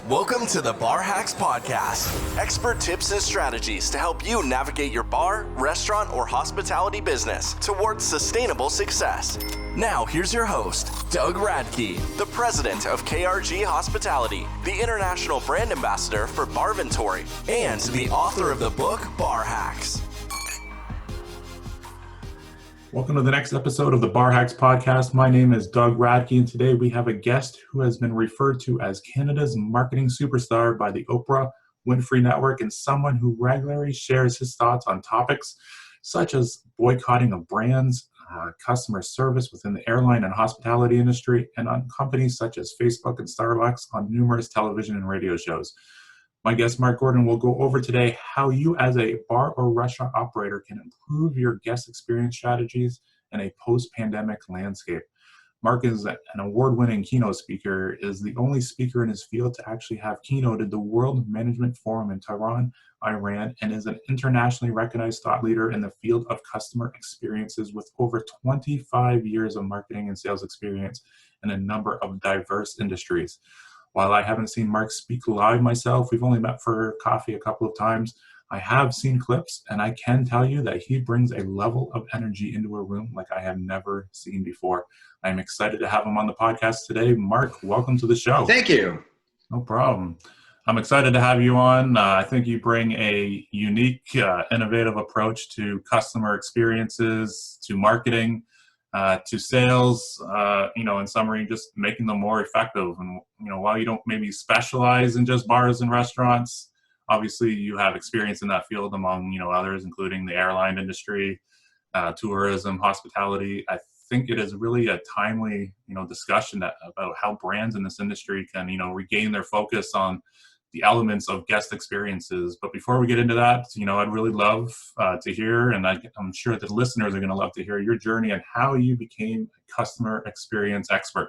Welcome to the Bar Hacks Podcast. Expert tips and strategies to help you navigate your bar, restaurant, or hospitality business towards sustainable success. Now, here's your host, Doug Radke, the president of KRG Hospitality, the international brand ambassador for Barventory, and the author of the book, Bar Hacks. Welcome to the next episode of the Bar Hacks Podcast. My name is Doug Radke, and today we have a guest who has been referred to as Canada's marketing superstar by the Oprah Winfrey Network, and someone who regularly shares his thoughts on topics such as boycotting of brands, customer service within the airline and hospitality industry, and on companies such as Facebook and Starbucks on numerous television and radio shows. My guest, Marc Gordon, will go over today how you as a bar or restaurant operator can improve your guest experience strategies in a post-pandemic landscape. Marc is an award-winning keynote speaker, is the only speaker in his field to actually have keynoted the World Management Forum in Tehran, Iran, and is an internationally recognized thought leader in the field of customer experiences with over 25 years of marketing and sales experience in a number of diverse industries. While I haven't seen Marc speak live myself, we've only met for coffee a couple of times, I have seen clips, and I can tell you that he brings a level of energy into a room like I have never seen before. I'm excited to have him on the podcast today. Marc, welcome to the show. Thank you. No problem. I'm excited to have you on. I think you bring a unique, innovative approach to customer experiences, to marketing, to sales, in summary, just making them more effective. And, while you don't maybe specialize in just bars and restaurants, obviously you have experience in that field among, others, including the airline industry, tourism, hospitality. I think it is really a timely, discussion about how brands in this industry can, regain their focus on the elements of guest experiences. But before we get into that, I'd really love to hear, and I'm sure that the listeners are going to love to hear your journey and how you became a customer experience expert.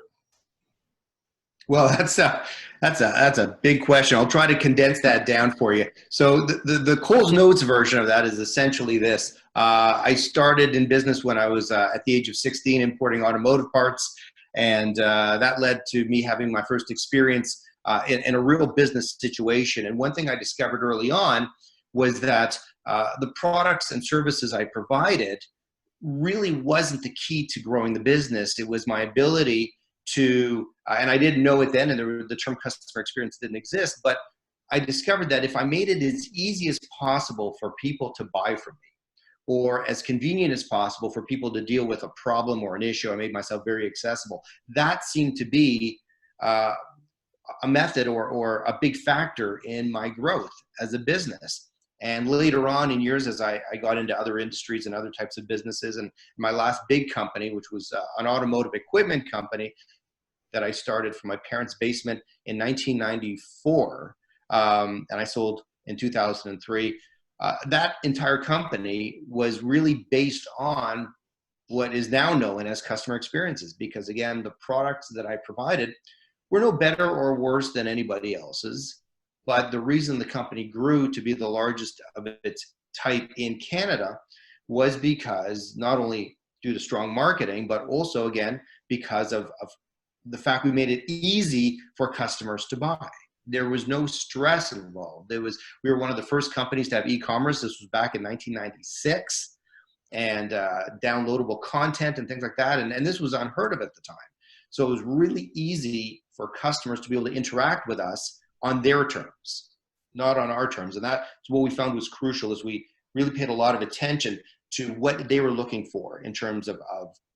Well, that's a big question. I'll try to condense that down for you. So the Coles Notes version of that is essentially this. I started in business when I was at the age of 16 importing automotive parts, and that led to me having my first experience in a real business situation. And one thing I discovered early on was that the products and services I provided really wasn't the key to growing the business. It was my ability to, and I didn't know it then, and the term customer experience didn't exist, but I discovered that if I made it as easy as possible for people to buy from me, or as convenient as possible for people to deal with a problem or an issue, I made myself very accessible. That seemed to be a method or a big factor in my growth as a business. And later on in years, as I got into other industries and other types of businesses, and my last big company, which was an automotive equipment company that I started from my parents' basement in 1994, and I sold in 2003, that entire company was really based on what is now known as customer experiences, because again, the products that I provided were no better or worse than anybody else's. But the reason the company grew to be the largest of its type in Canada was because not only due to strong marketing, but also, again, because of the fact we made it easy for customers to buy. There was no stress involved. We were one of the first companies to have e-commerce. This was back in 1996, and downloadable content and things like that. And this was unheard of at the time. So it was really easy for customers to be able to interact with us on their terms, not on our terms. And that's what we found was crucial, is we really paid a lot of attention to what they were looking for in terms of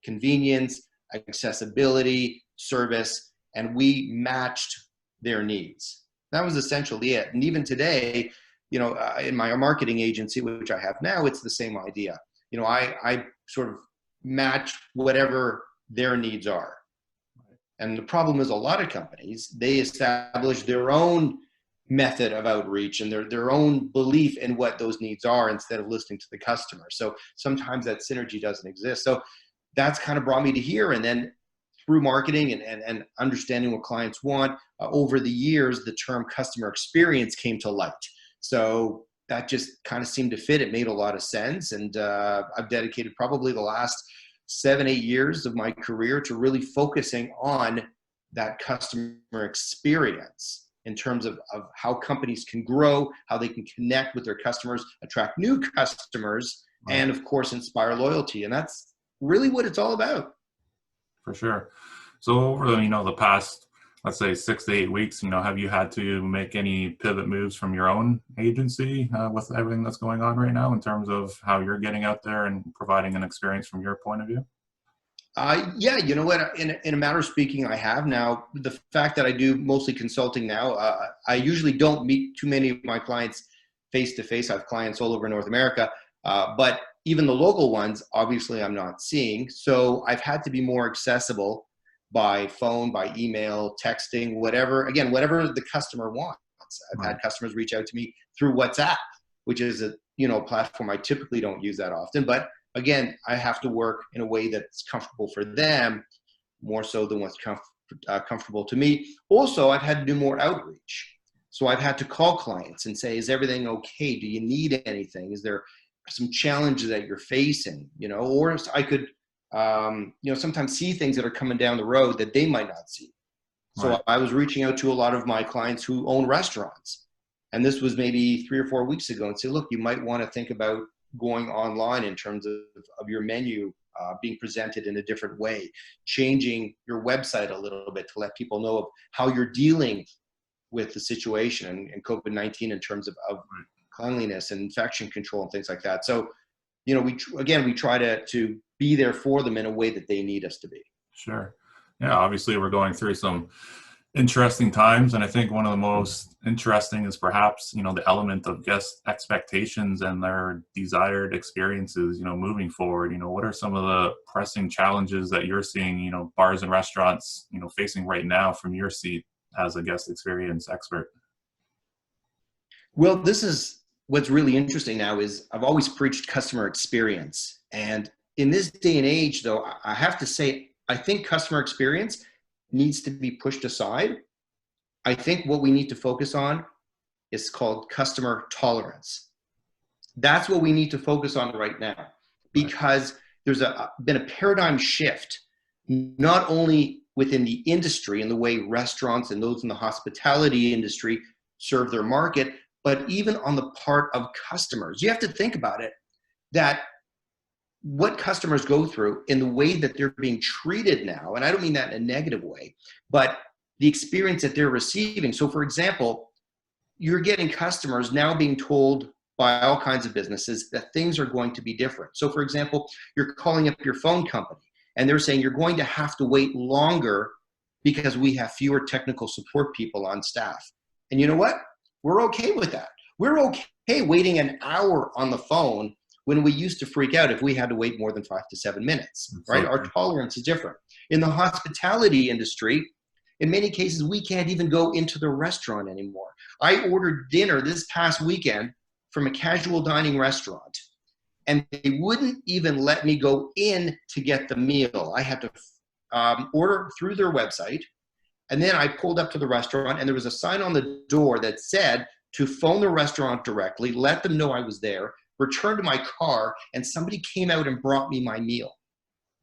convenience, accessibility, service, and we matched their needs. That was essentially it. And even today, in my marketing agency, which I have now, it's the same idea. I sort of match whatever their needs are. And the problem is a lot of companies, they establish their own method of outreach and their own belief in what those needs are instead of listening to the customer. So sometimes that synergy doesn't exist. So that's kind of brought me to here. And then through marketing and understanding what clients want, over the years, the term customer experience came to light. So that just kind of seemed to fit. It made a lot of sense. And I've dedicated probably the last 7-8 years of my career to really focusing on that customer experience. in terms of how companies can grow, how they can connect with their customers, attract new customers, Right. and of course, inspire loyalty. And that's really what it's all about. For sure. So over the past, let's say 6 to 8 weeks, have you had to make any pivot moves from your own agency with everything that's going on right now in terms of how you're getting out there and providing an experience from your point of view? Yeah, you know what? In a matter of speaking, I have now. The fact that I do mostly consulting now, I usually don't meet too many of my clients face to face. I have clients all over North America, but even the local ones, obviously, I'm not seeing. So I've had to be more accessible by phone, by email, texting, whatever. Again, whatever the customer wants. I've had customers reach out to me through WhatsApp, which is a platform I typically don't use that often, but again, I have to work in a way that's comfortable for them, more so than what's comfortable to me. Also, I've had to do more outreach. So I've had to call clients and say, is everything okay? Do you need anything? Is there some challenges that you're facing? Or I could, sometimes see things that are coming down the road that they might not see. So Right. I was reaching out to a lot of my clients who own restaurants. And this was maybe 3 or 4 weeks ago, and say, look, you might want to think about going online in terms of your menu being presented in a different way, changing your website a little bit to let people know of how you're dealing with the situation and COVID-19 in terms of cleanliness and infection control and things like that. So, we try to be there for them in a way that they need us to be. Sure. Yeah, obviously we're going through some interesting times, and I think one of the most interesting is perhaps the element of guest expectations and their desired experiences moving forward. What are some of the pressing challenges that you're seeing bars and restaurants facing right now from your seat as a guest experience expert? Well, this is what's really interesting now is I've always preached customer experience, and in this day and age, though, I have to say I think customer experience needs to be pushed aside. I think what we need to focus on is called customer tolerance. That's what we need to focus on right now, because there's been a paradigm shift, not only within the industry and the way restaurants and those in the hospitality industry serve their market, but even on the part of customers. You have to think about it, that what customers go through in the way that they're being treated now, and I don't mean that in a negative way, but the experience that they're receiving. So for example, you're getting customers now being told by all kinds of businesses that things are going to be different. So for example, you're calling up your phone company and they're saying you're going to have to wait longer because we have fewer technical support people on staff. And you know what? We're okay with that. We're okay waiting an hour on the phone when we used to freak out if we had to wait more than 5 to 7 minutes, right? Our tolerance is different. In the hospitality industry, in many cases, we can't even go into the restaurant anymore. I ordered dinner this past weekend from a casual dining restaurant, and they wouldn't even let me go in to get the meal. I had to order through their website, and then I pulled up to the restaurant, and there was a sign on the door that said to phone the restaurant directly, let them know I was there, return to my car, and somebody came out and brought me my meal.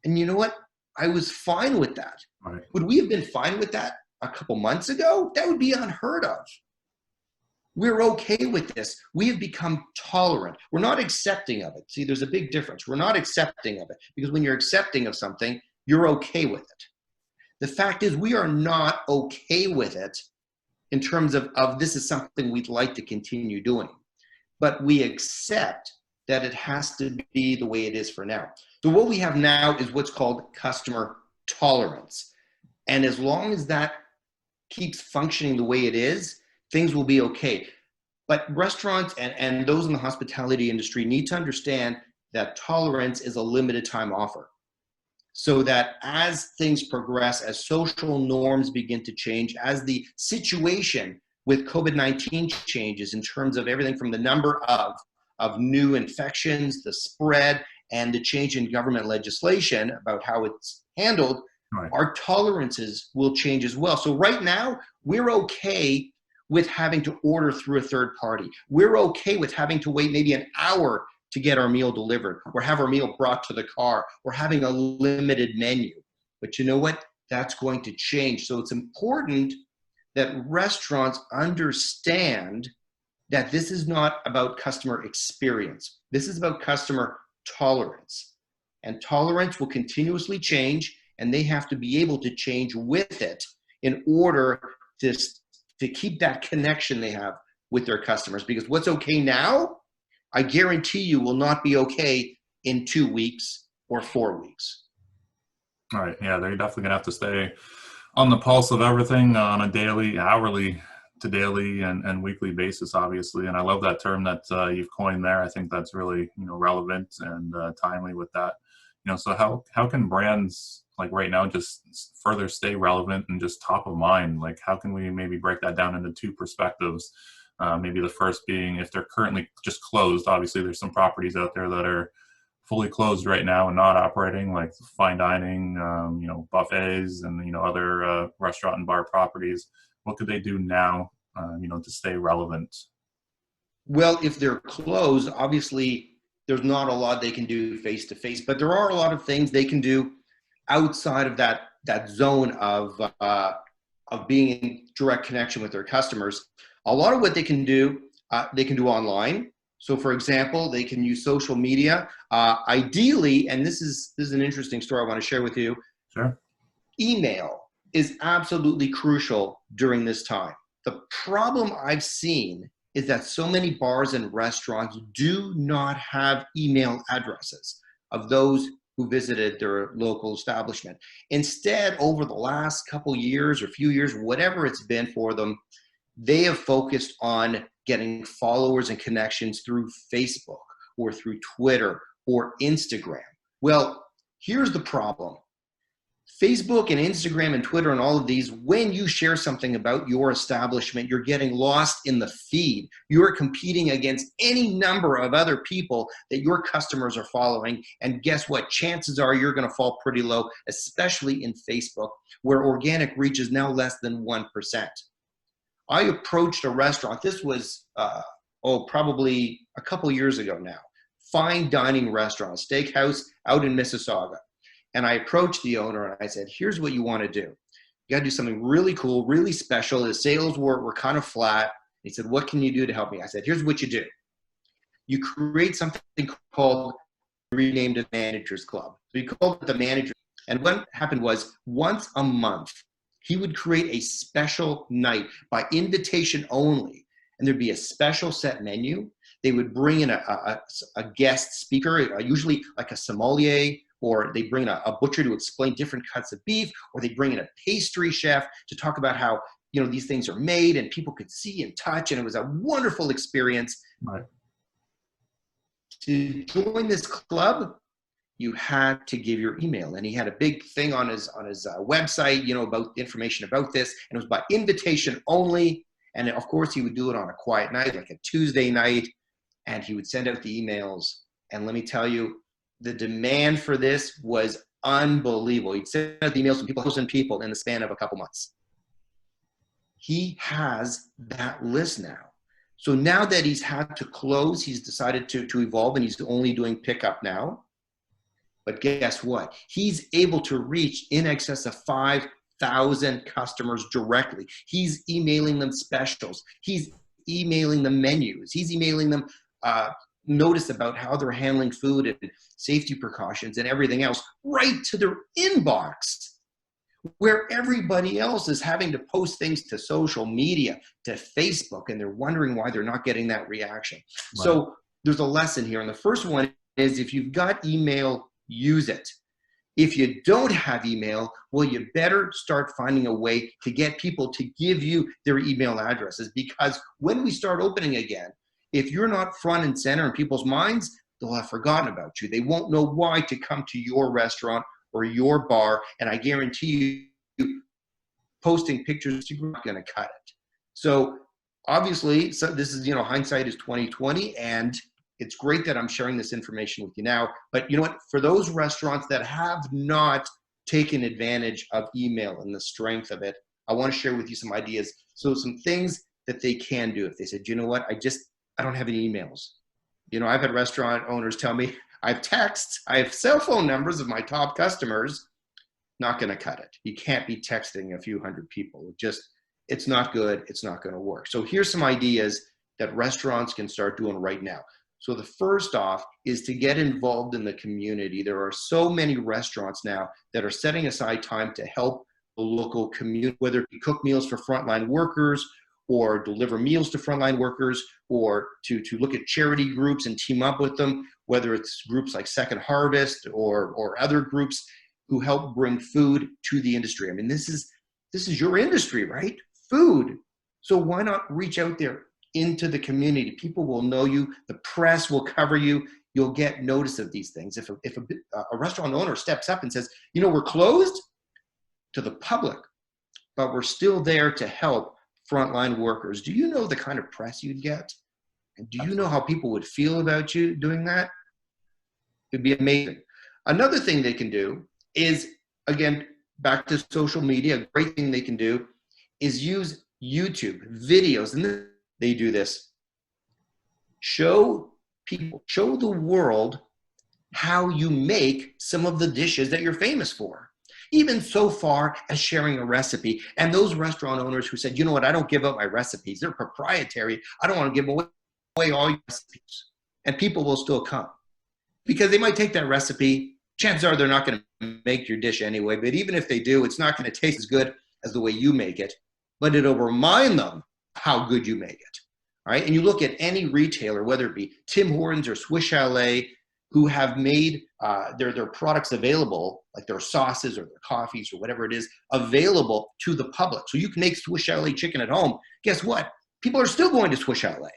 And you know what? I was fine with that. Right. Would we have been fine with that a couple months ago? That would be unheard of. We're okay with this. We have become tolerant. We're not accepting of it. See, there's a big difference. We're not accepting of it, because when you're accepting of something, you're okay with it. The fact is, we are not okay with it in terms of this is something we'd like to continue doing. But we accept that it has to be the way it is for now. So what we have now is what's called customer tolerance. And as long as that keeps functioning the way it is, things will be okay. But restaurants and those in the hospitality industry need to understand that tolerance is a limited time offer. So that as things progress, as social norms begin to change, as the situation with COVID-19 changes in terms of everything from the number of new infections, the spread, and the change in government legislation about how it's handled, Right. our tolerances will change as well. So right now, we're okay with having to order through a third party. We're okay with having to wait maybe an hour to get our meal delivered or have our meal brought to the car or having a limited menu. But you know what? That's going to change. So it's important that restaurants understand that this is not about customer experience. This is about customer tolerance. And tolerance will continuously change, and they have to be able to change with it in order to keep that connection they have with their customers. Because what's okay now, I guarantee you will not be okay in 2 weeks or 4 weeks. All right. Yeah, they're definitely going to have to stay on the pulse of everything on a daily, hourly to daily and weekly basis, obviously. And I love that term that you've coined there. I think that's really, relevant and timely with that. So how can brands like right now just further stay relevant and just top of mind? Like how can we maybe break that down into two perspectives? Maybe the first being if they're currently just closed. Obviously, there's some properties out there that are fully closed right now and not operating, like fine dining, buffets and, other restaurant and bar properties. What could they do now, to stay relevant? Well, if they're closed, obviously there's not a lot they can do face to face, but there are a lot of things they can do outside of that zone of being in direct connection with their customers. A lot of what they can do online. So for example, they can use social media. Ideally, and this is an interesting story I want to share with you. Sure. Email is absolutely crucial during this time. The problem I've seen is that so many bars and restaurants do not have email addresses of those who visited their local establishment. Instead, over the last couple years or few years, whatever it's been for them, they have focused on getting followers and connections through Facebook or through Twitter or Instagram. Well, here's the problem. Facebook and Instagram and Twitter and all of these, when you share something about your establishment, you're getting lost in the feed. You're competing against any number of other people that your customers are following. And guess what? Chances are you're going to fall pretty low, especially in Facebook, where organic reach is now less than 1%. I approached a restaurant. This was, probably a couple years ago now. Fine dining restaurant, steakhouse out in Mississauga. And I approached the owner and I said, here's what you want to do. You got to do something really cool, really special. The sales were kind of flat. He said, what can you do to help me? I said, here's what you do. You create something called, renamed a Managers Club. So he called it the Manager. And what happened was once a month, he would create a special night by invitation only. And there'd be a special set menu. They would bring in a guest speaker, usually like a sommelier, or they bring in a butcher to explain different cuts of beef, or they bring in a pastry chef to talk about how these things are made and people could see and touch, and it was a wonderful experience. Right. To join this club, you had to give your email, and he had a big thing on his website, about information about this, and it was by invitation only. And of course, he would do it on a quiet night, like a Tuesday night, and he would send out the emails. And let me tell you, the demand for this was unbelievable. He'd send out the emails to 1,000 people in the span of a couple months. He has that list now. So now that he's had to close, he's decided to evolve, and he's only doing pickup now. But guess what? He's able to reach in excess of 5,000 customers directly. He's emailing them specials. He's emailing them menus. He's emailing them notice about how they're handling food and safety precautions and everything else right to their inbox, where everybody else is having to post things to social media, to Facebook, and they're wondering why they're not getting that reaction. Right. So there's a lesson here. And the first one is, if you've got email, use it. If you don't have email, well, you better start finding a way to get people to give you their email addresses, because when we start opening again, if you're not front and center in people's minds, they'll have forgotten about you. They won't know why to come to your restaurant or your bar. And I guarantee you, posting pictures is not going to cut it. So obviously, this is, hindsight is 2020, and it's great that I'm sharing this information with you now. But you know what? For those restaurants that have not taken advantage of email and the strength of it, I want to share with you some ideas. So some things that they can do if they said, you know what, I don't have any emails. I've had restaurant owners tell me, I have texts, I have cell phone numbers of my top customers. Not going to cut it. You can't be texting a few hundred people. it's not good. It's not going to work. So here's some ideas that restaurants can start doing right now. So the first off is to get involved in the community. There are so many restaurants now that are setting aside time to help the local community, whether it be cook meals for frontline workers or deliver meals to frontline workers, or to look at charity groups and team up with them, whether it's groups like Second Harvest or other groups who help bring food to the industry. I mean, this is your industry, right? Food. So why not reach out there into the community? People will know you. The press will cover you. You'll get notice of these things. If a restaurant owner steps up and says, we're closed to the public, but we're still there to help frontline workers, do you know the kind of press you'd get? And do you know how people would feel about you doing that? It'd be amazing. Another thing they can do is, again, back to social media, a great thing they can do is use YouTube videos. And they do this. Show the world how you make some of the dishes that you're famous for. Even so far as sharing a recipe. And those restaurant owners who said, I don't give up my recipes. They're proprietary. I don't want to give away all your recipes. And people will still come. Because they might take that recipe. Chances are they're not going to make your dish anyway. But even if they do, it's not going to taste as good as the way you make it. But it'll remind them how good you make it. All right. And you look at any retailer, whether it be Tim Hortons or Swiss Chalet, who have made their products available, like their sauces or their coffees or whatever it is, available to the public. So you can make Swiss Chalet chicken at home. Guess what? People are still going to Swiss Chalet.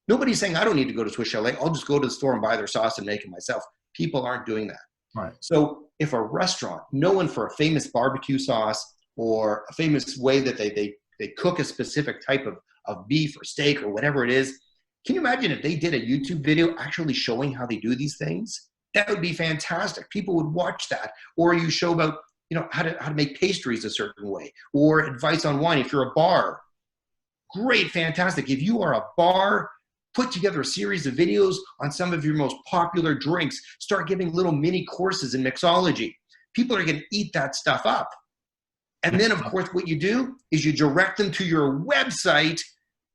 Nobody's saying, I don't need to go to Swiss Chalet. I'll just go to the store and buy their sauce and make it myself. People aren't doing that. Right. So if a restaurant, known for a famous barbecue sauce or a famous way that they cook a specific type of beef or steak or whatever it is, can you imagine if they did a YouTube video actually showing how they do these things? That would be fantastic. People would watch that. Or you show about, how to make pastries a certain way, or advice on wine. If you're a bar, great, fantastic. If you are a bar, put together a series of videos on some of your most popular drinks. Start giving little mini courses in mixology. People are going to eat that stuff up. And then, of course, what you do is you direct them to your website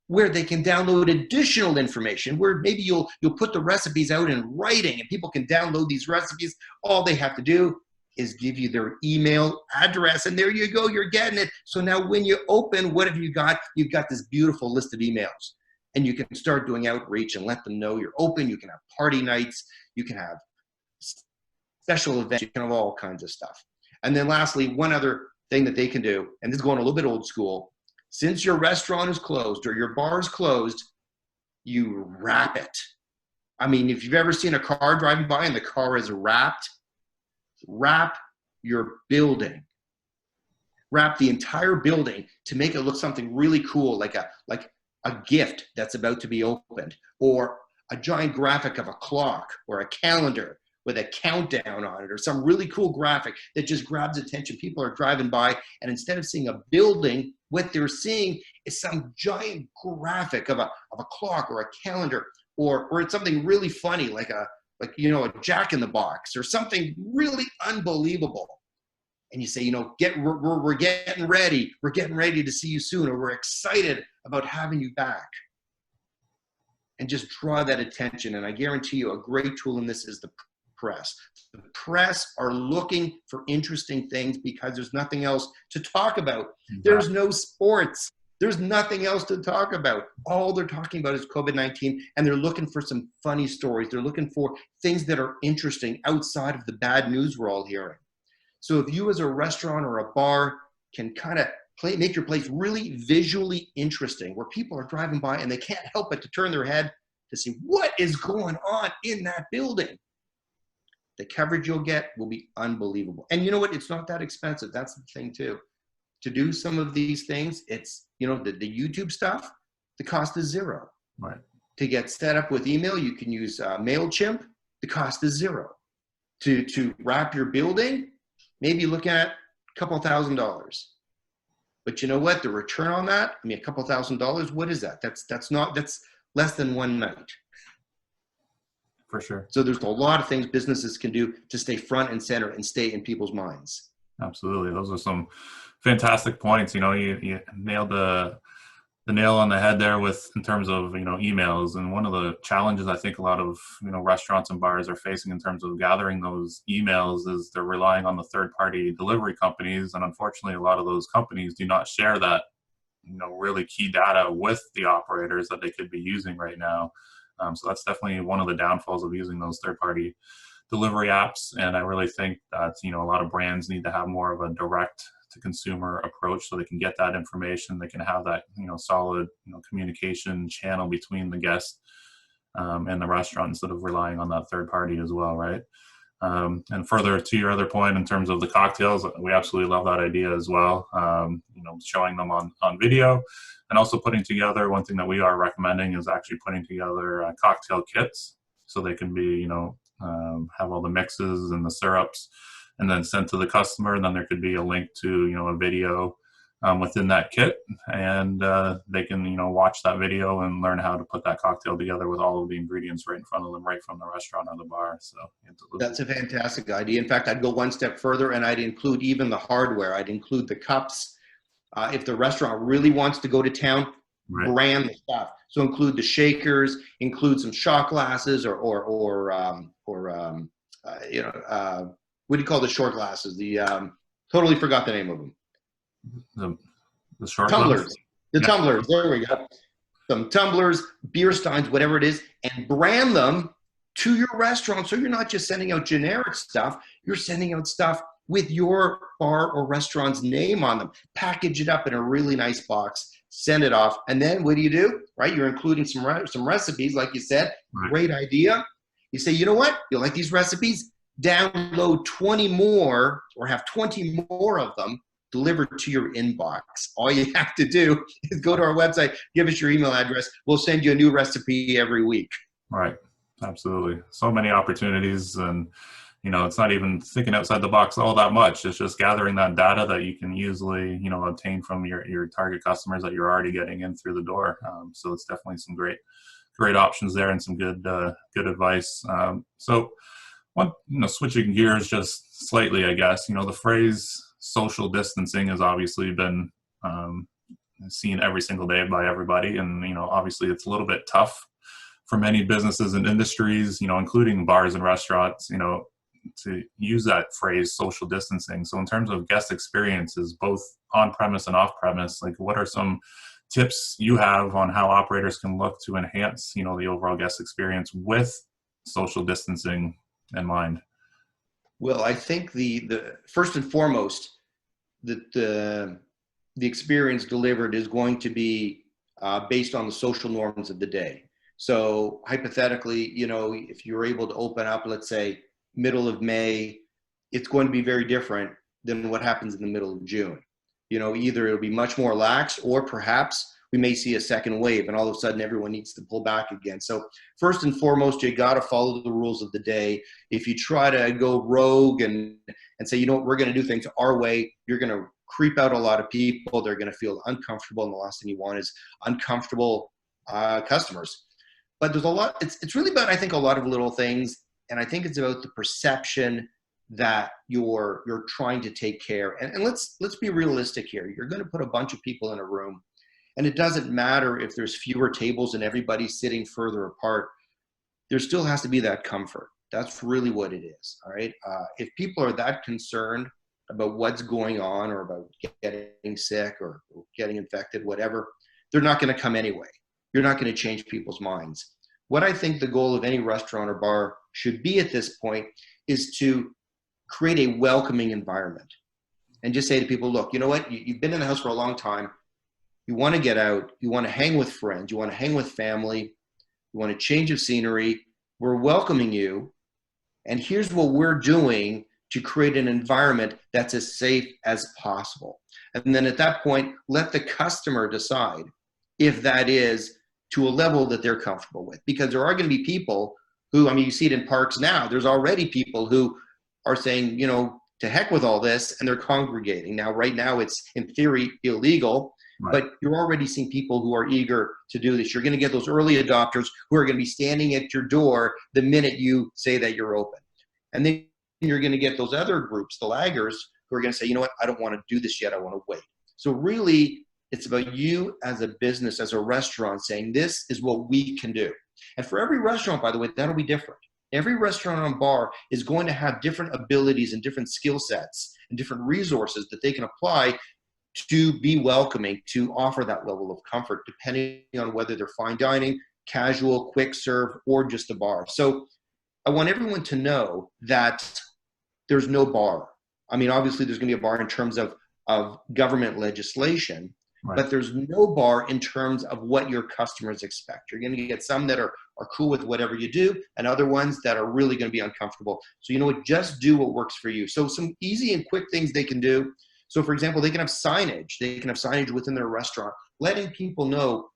where they can download additional information, where maybe you'll put the recipes out in writing and people can download these recipes. All they have to do is give you their email address, and there you go, you're getting it. So now when you open, what have you got? You've got this beautiful list of emails, and you can start doing outreach and let them know you're open. You can have party nights, you can have special events, you can have all kinds of stuff. And then lastly, one other thing that they can do, and this is going a little bit old school, since your restaurant is closed or your bar is closed, you wrap it. I mean, if you've ever seen a car driving by and the car is wrapped, wrap your building. Wrap the entire building to make it look something really cool, like a gift that's about to be opened, or a giant graphic of a clock or a calendar with a countdown on it, or some really cool graphic that just grabs attention. People are driving by, and instead of seeing a building, what they're seeing is some giant graphic of a clock or a calendar, or it's something really funny, like a Jack in the Box or something really unbelievable. And you say, we're getting ready. We're getting ready to see you soon, or we're excited about having you back. And just draw that attention. And I guarantee you, a great tool in this is the press. The press are looking for interesting things because there's nothing else to talk about. There's no sports. There's nothing else to talk about. All they're talking about is COVID-19, and they're looking for some funny stories. They're looking for things that are interesting outside of the bad news we're all hearing. So if you as a restaurant or a bar can kind of make your place really visually interesting, where people are driving by and they can't help but to turn their head to see what is going on in that building, the coverage you'll get will be unbelievable. And you know what? It's not that expensive. That's the thing too. To do some of these things, it's, the YouTube stuff, the cost is zero. Right. To get set up with email, you can use MailChimp. The cost is zero. To wrap your building, maybe look at a couple $1,000. But you know what? The return on that, a couple $1,000, what is that? That's less than one night. For sure. So there's a lot of things businesses can do to stay front and center and stay in people's minds. Absolutely. Those are some Fantastic points. You nailed the nail on the head there with in terms of emails. And one of the challenges I think a lot of restaurants and bars are facing in terms of gathering those emails is they're relying on the third-party delivery companies, and unfortunately a lot of those companies do not share that really key data with the operators that they could be using right now. So that's definitely one of the downfalls of using those third-party delivery apps. And I really think that a lot of brands need to have more of a direct to consumer approach, so they can get that information, they can have that solid communication channel between the guest and the restaurant, instead of relying on that third party as well, right? And further to your other point in terms of the cocktails, we absolutely love that idea as well. Showing them on video, and also putting together, one thing that we are recommending is actually putting together cocktail kits, so they can be have all the mixes and the syrups, and then sent to the customer. And then there could be a link to a video within that kit, and they can watch that video and learn how to put that cocktail together with all of the ingredients right in front of them, right from the restaurant or the bar. So that's a fantastic idea. In fact, I'd go one step further, and I'd include even the hardware. I'd include the cups. If the restaurant really wants to go to town, right, brand the stuff. So include the shakers, include some shot glasses, or what do you call the short glasses? Totally forgot the name of them. The short tumblers. Glasses? The tumblers. There we go. Some tumblers, beer steins, whatever it is, and brand them to your restaurant. So you're not just sending out generic stuff. You're sending out stuff with your bar or restaurant's name on them. Package it up in a really nice box. Send it off. And then what do? Right? You're including some recipes, like you said. Right. Great idea. You say, you know what? You like these recipes? Download 20 more, or have 20 more of them delivered to your inbox. All you have to do is go to our website, give us your email address. We'll send you a new recipe every week. Right. Absolutely. So many opportunities, and it's not even thinking outside the box all that much. It's just gathering that data that you can easily, obtain from your target customers that you're already getting in through the door. So it's definitely some great options there, and some good advice. So one, switching gears just slightly, I guess, the phrase social distancing has obviously been seen every single day by everybody. And, obviously it's a little bit tough for many businesses and industries, including bars and restaurants, to use that phrase social distancing. So in terms of guest experiences, both on premise and off premise, like what are some tips you have on how operators can look to enhance, the overall guest experience with social distancing in mind? Well, I think the first and foremost, that the experience delivered is going to be based on the social norms of the day. So hypothetically, if you're able to open up, let's say middle of May, it's going to be very different than what happens in the middle of June. Either it'll be much more lax, or perhaps we may see a second wave and all of a sudden everyone needs to pull back again. So first and foremost, you got to follow the rules of the day. If you try to go rogue and say, we're going to do things our way, you're going to creep out a lot of people. They're going to feel uncomfortable, and the last thing you want is uncomfortable customers. But there's a lot, it's really about, I think, a lot of little things. And I think it's about the perception that you're trying to take care. And let's be realistic here. You're going to put a bunch of people in a room, and it doesn't matter if there's fewer tables and everybody's sitting further apart. There still has to be that comfort. That's really what it is. All right. If people are that concerned about what's going on, or about getting sick or getting infected, whatever, they're not going to come anyway. You're not going to change people's minds. What I think the goal of any restaurant or bar should be at this point is to create a welcoming environment, and just say to people, look, you know what? You've been in the house for a long time. You want to get out. You want to hang with friends. You want to hang with family. You want a change of scenery. We're welcoming you. And here's what we're doing to create an environment that's as safe as possible. And then at that point, let the customer decide if that is to a level that they're comfortable with. Because there are going to be people who, you see it in parks now, there's already people who are saying, to heck with all this, and they're congregating. Now, right now, it's in theory illegal, right, but you're already seeing people who are eager to do this. You're going to get those early adopters who are going to be standing at your door the minute you say that you're open. And then you're going to get those other groups, the laggers, who are going to say, you know what, I don't want to do this yet. I want to wait. So really, it's about you as a business, as a restaurant, saying this is what we can do. And for every restaurant, by the way, that'll be different. Every restaurant on bar is going to have different abilities and different skill sets and different resources that they can apply to be welcoming, to offer that level of comfort, depending on whether they're fine dining, casual, quick serve, or just a bar. So I want everyone to know that there's no bar. I mean, obviously there's going to be a bar in terms of government legislation, right, but there's no bar in terms of what your customers expect. You're going to get some that are cool with whatever you do, and other ones that are really going to be uncomfortable. So you know what, just do what works for you. So some easy and quick things they can do. So for example, they can have signage. They can have signage within their restaurant, letting people know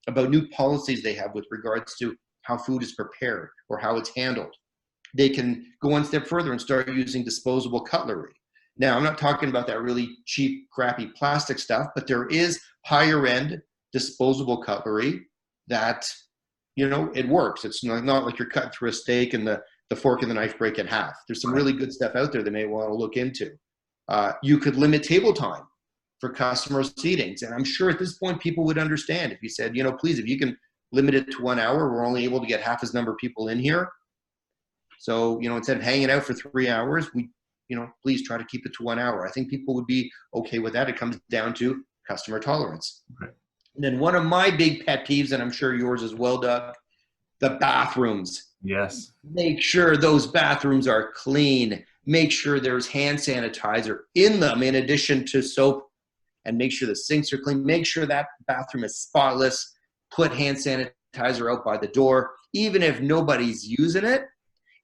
about new policies they have with regards to how food is prepared or how it's handled. They can go one step further and start using disposable cutlery. Now, I'm not talking about that really cheap, crappy plastic stuff, but there is higher end disposable cutlery that, you know, it works. It's not like you're cutting through a steak and the fork and the knife break in half. There's some really good stuff out there they may want to look into. You could limit table time for customer seatings. And I'm sure at this point, people would understand if you said, you know, please, if you can limit it to 1 hour, we're only able to get half as number of people in here. So, you know, instead of hanging out for 3 hours, please try to keep it to 1 hour. I think people would be okay with that. It comes down to customer tolerance. Okay. And then one of my big pet peeves, and I'm sure yours as well, Doug, the bathrooms. Yes. Make sure those bathrooms are clean. Make sure there's hand sanitizer in them in addition to soap, and make sure the sinks are clean. Make sure that bathroom is spotless. Put hand sanitizer out by the door. Even if nobody's using it,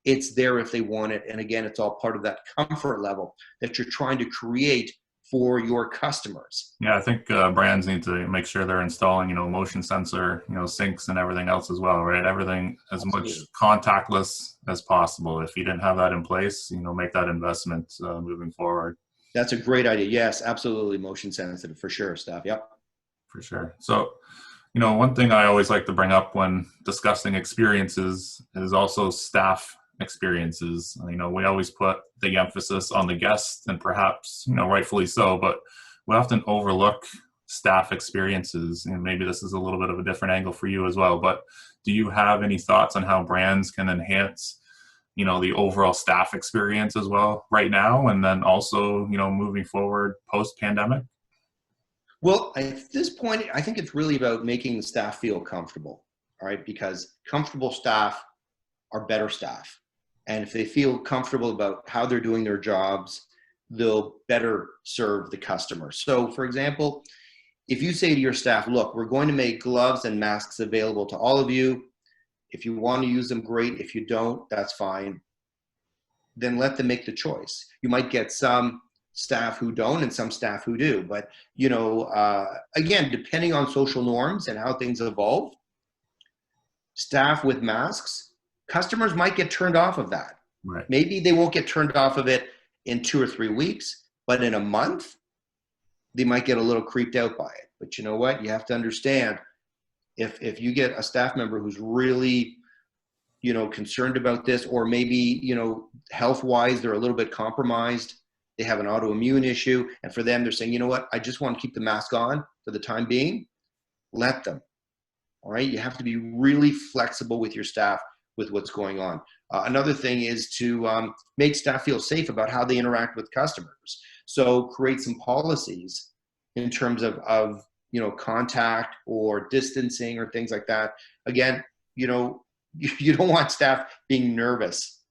it's there if they want it. And again, it's all part of that comfort level that you're trying to create for your customers. Yeah, I think brands need to make sure they're installing, motion sensor, sinks and everything else as well, right? Everything as much contactless as possible. If you didn't have that in place, make that investment moving forward. That's a great idea. Yes, absolutely. Motion sensitive for sure, Steph. Yep. For sure. So, one thing I always like to bring up when discussing experiences is also staff experiences. We always put the emphasis on the guest, and perhaps, rightfully so, but we often overlook staff experiences. And maybe this is a little bit of a different angle for you as well, but do you have any thoughts on how brands can enhance, the overall staff experience as well right now, and then also, moving forward post-pandemic? Well, at this point, I think it's really about making the staff feel comfortable, all right? Because comfortable staff are better staff. And if they feel comfortable about how they're doing their jobs, they'll better serve the customer. So for example, if you say to your staff, look, we're going to make gloves and masks available to all of you. If you want to use them, great. If you don't, that's fine. Then let them make the choice. You might get some staff who don't and some staff who do. But, again, depending on social norms and how things evolve, staff with masks, customers might get turned off of that. Right. Maybe they won't get turned off of it in 2 or 3 weeks, but in a month, they might get a little creeped out by it. But you know what? You have to understand, if you get a staff member who's really, concerned about this, or maybe, health-wise, they're a little bit compromised, they have an autoimmune issue, and for them, they're saying, you know what? I just want to keep the mask on for the time being. Let them. All right? You have to be really flexible with your staff with what's going on. Another thing is to make staff feel safe about how they interact with customers. So create some policies in terms of contact or distancing or things like that. Again, you don't want staff being nervous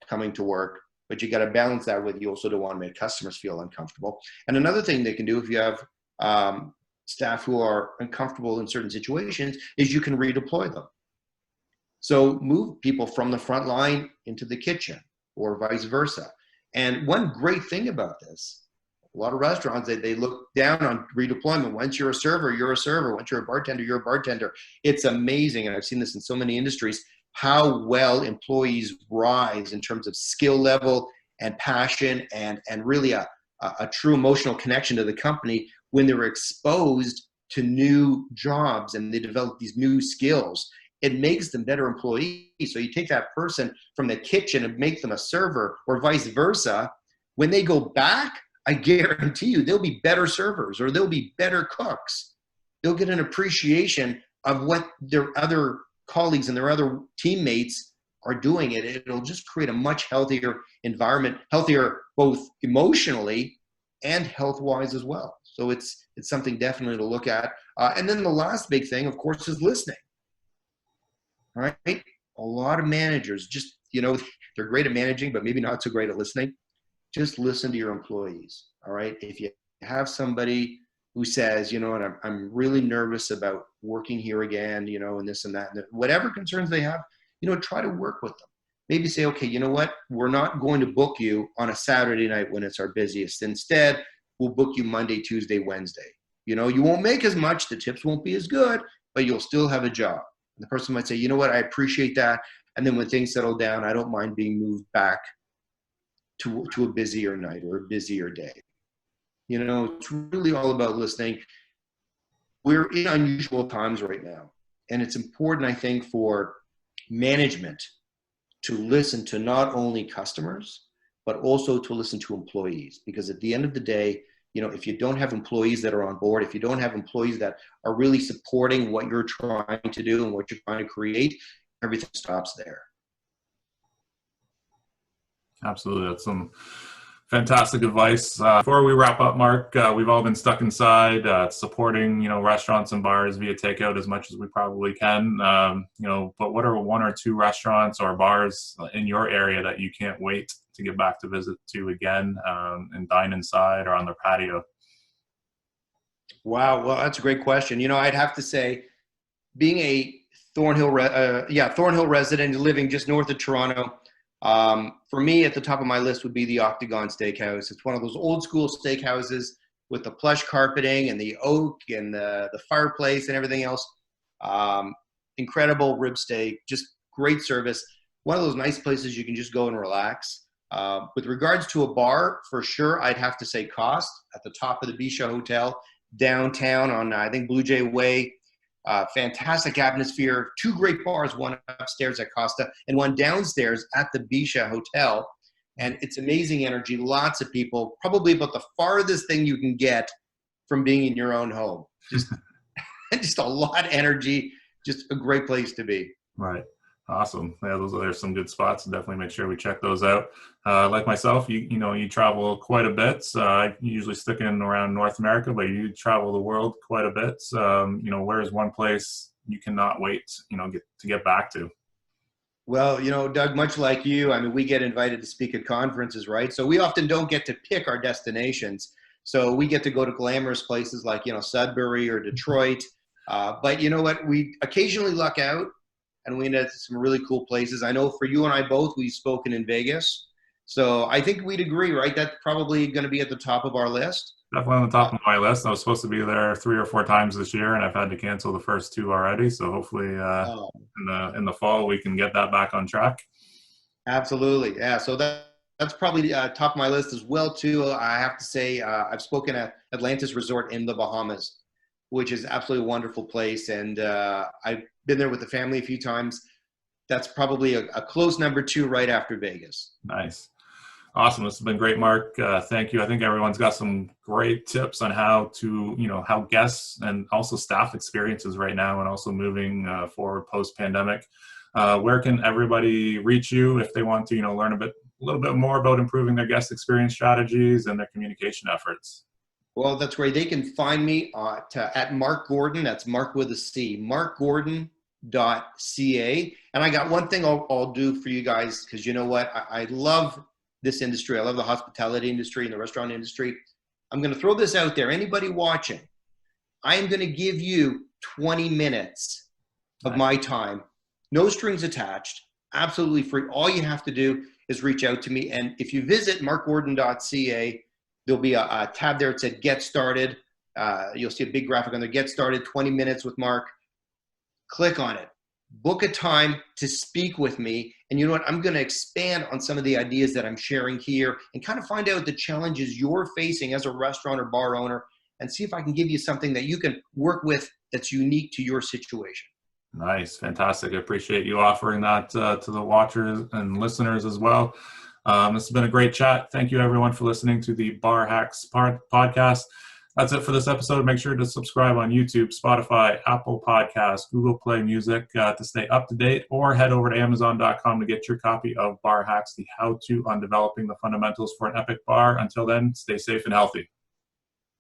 coming to work, but you got to balance that with, you also don't want to make customers feel uncomfortable. And another thing they can do if you have staff who are uncomfortable in certain situations is you can redeploy them. So move people from the front line into the kitchen or vice versa. And one great thing about this, a lot of restaurants, they look down on redeployment. Once you're a server, you're a server. Once you're a bartender, you're a bartender. It's amazing, and I've seen this in so many industries, how well employees rise in terms of skill level and passion and really a true emotional connection to the company when they're exposed to new jobs and they develop these new skills. It makes them better employees. So you take that person from the kitchen and make them a server, or vice versa. When they go back I guarantee you they'll be better servers or they'll be better cooks. They'll get an appreciation of what their other colleagues and their other teammates are doing. It'll just create a much healthier environment, healthier both emotionally and health-wise as well. So it's something definitely to look at. And then the last big thing, of course, is listening. All right? A lot of managers just, they're great at managing, but maybe not so great at listening. Just listen to your employees. All right? If you have somebody who says, I'm really nervous about working here again, and this and that, and whatever concerns they have, try to work with them. Maybe say, okay, you know what? We're not going to book you on a Saturday night when it's our busiest. Instead, we'll book you Monday, Tuesday, Wednesday. You won't make as much. The tips won't be as good, but you'll still have a job. And the person might say, you know what? I appreciate that. And then when things settle down, I don't mind being moved back to a busier night or a busier day. It's really all about listening. We're in unusual times right now. And it's important, I think, for management to listen to not only customers, but also to listen to employees. Because at the end of the day, if you don't have employees that are on board, if you don't have employees that are really supporting what you're trying to do and what you're trying to create, everything stops there. Absolutely. That's some fantastic advice. Before we wrap up, Marc, we've all been stuck inside, supporting, restaurants and bars via takeout as much as we probably can. But what are one or two restaurants or bars in your area that you can't wait to get back to visit to again, and dine inside or on their patio? Wow. Well, that's a great question. I'd have to say, being a Thornhill resident living just north of Toronto, for me, at the top of my list would be the Octagon Steakhouse. It's one of those old school steakhouses with the plush carpeting and the oak and the fireplace and everything else. Incredible rib steak, just great service. One of those nice places you can just go and relax. With regards to a bar, for sure, I'd have to say Cost at the top of the Bisha Hotel downtown on, I think, Blue Jay Way. Fantastic atmosphere, two great bars, one upstairs at Costa and one downstairs at the Bisha Hotel. And it's amazing energy, lots of people, probably about the farthest thing you can get from being in your own home. Just a lot of energy, just a great place to be. Right. Awesome. Yeah, there's some good spots. Definitely make sure we check those out. Like myself, you travel quite a bit. I usually stick in around North America, but you travel the world quite a bit. Where is one place you cannot wait, to get back to? Well, Doug, much like you, we get invited to speak at conferences, right? So we often don't get to pick our destinations. So we get to go to glamorous places like, Sudbury or Detroit. But you know what? We occasionally luck out. And we end up some really cool places. I know for you and I both, we've spoken in Vegas. So I think we'd agree, right? That's probably going to be at the top of our list. Definitely on the top of my list. I was supposed to be there 3 or 4 times this year, and I've had to cancel the first 2 already. So hopefully in the fall, we can get that back on track. Absolutely. Yeah. So that's probably top of my list as well, too. I have to say I've spoken at Atlantis Resort in the Bahamas, which is absolutely a wonderful place. And I've been there with the family a few times. That's probably a close number 2 right after Vegas. Nice. Awesome. This has been great, Marc. Thank you. I think everyone's got some great tips on how guests and also staff experiences right now and also moving forward post-pandemic. Where can everybody reach you if they want to, learn a little bit more about improving their guest experience strategies and their communication efforts? Well, that's great. They can find me at Marc Gordon. That's Marc with a C. marcgordon.ca. And I got one thing I'll do for you guys, because you know what? I love this industry. I love the hospitality industry and the restaurant industry. I'm going to throw this out there. Anybody watching, I am going to give you 20 minutes of my time. No strings attached. Absolutely free. All you have to do is reach out to me. And if you visit marcgordon.ca, there'll be a tab there that said Get Started. You'll see a big graphic on there, Get Started, 20 minutes with Marc. Click on it. Book a time to speak with me. And you know what? I'm going to expand on some of the ideas that I'm sharing here and kind of find out the challenges you're facing as a restaurant or bar owner and see if I can give you something that you can work with that's unique to your situation. Nice. Fantastic. I appreciate you offering that to the watchers and listeners as well. This has been a great chat. Thank you, everyone, for listening to the Bar Hacks podcast. That's it for this episode. Make sure to subscribe on YouTube, Spotify, Apple Podcasts, Google Play Music to stay up to date, or head over to Amazon.com to get your copy of Bar Hacks, the how-to on developing the fundamentals for an epic bar. Until then, stay safe and healthy.